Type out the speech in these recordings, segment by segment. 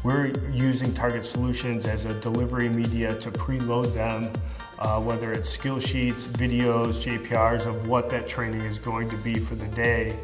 We're using TargetSolutions as a delivery media to preload them, whether it's skill sheets, videos, JPRs of what that training is going to be for the day.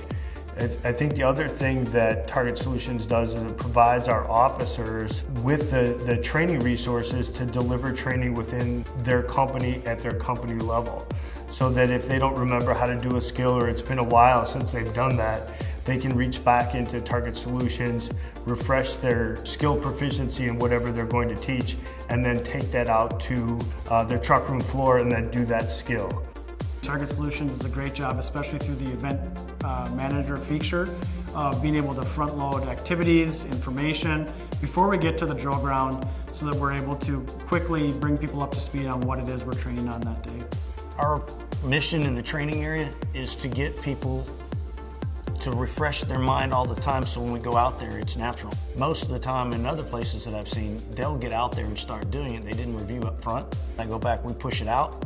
I think the other thing that TargetSolutions does is it provides our officers with the training resources to deliver training within their company at their company level. So that if they don't remember how to do a skill or it's been a while since they've done that, they can reach back into TargetSolutions, refresh their skill proficiency in whatever they're going to teach, and then take that out to their truck room floor and then do that skill. TargetSolutions does a great job, especially through the event manager feature, of being able to front load activities, information, before we get to the drill ground, so that we're able to quickly bring people up to speed on what it is we're training on that day. Our mission in the training area is to get people to refresh their mind all the time, so when we go out there, it's natural. Most of the time in other places that I've seen, they'll get out there and start doing it. They didn't review up front. I go back, we push it out,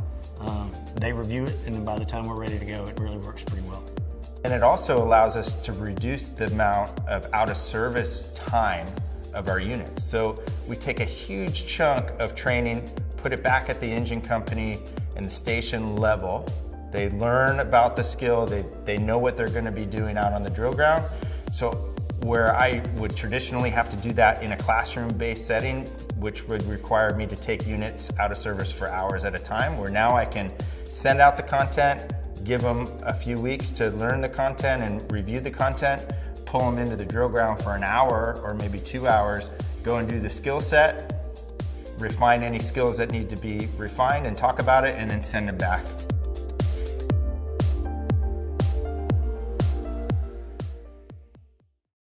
they review it, and then by the time we're ready to go, it really works pretty well. And it also allows us to reduce the amount of out-of-service time of our units. So we take a huge chunk of training, put it back at the engine company and the station level. They learn about the skill, they know what they're going to be doing out on the drill ground. So where I would traditionally have to do that in a classroom-based setting, which would require me to take units out of service for hours at a time, where now I can send out the content, give them a few weeks to learn the content and review the content, pull them into the drill ground for an hour or maybe 2 hours, go and do the skill set, refine any skills that need to be refined and talk about it, and then send them back.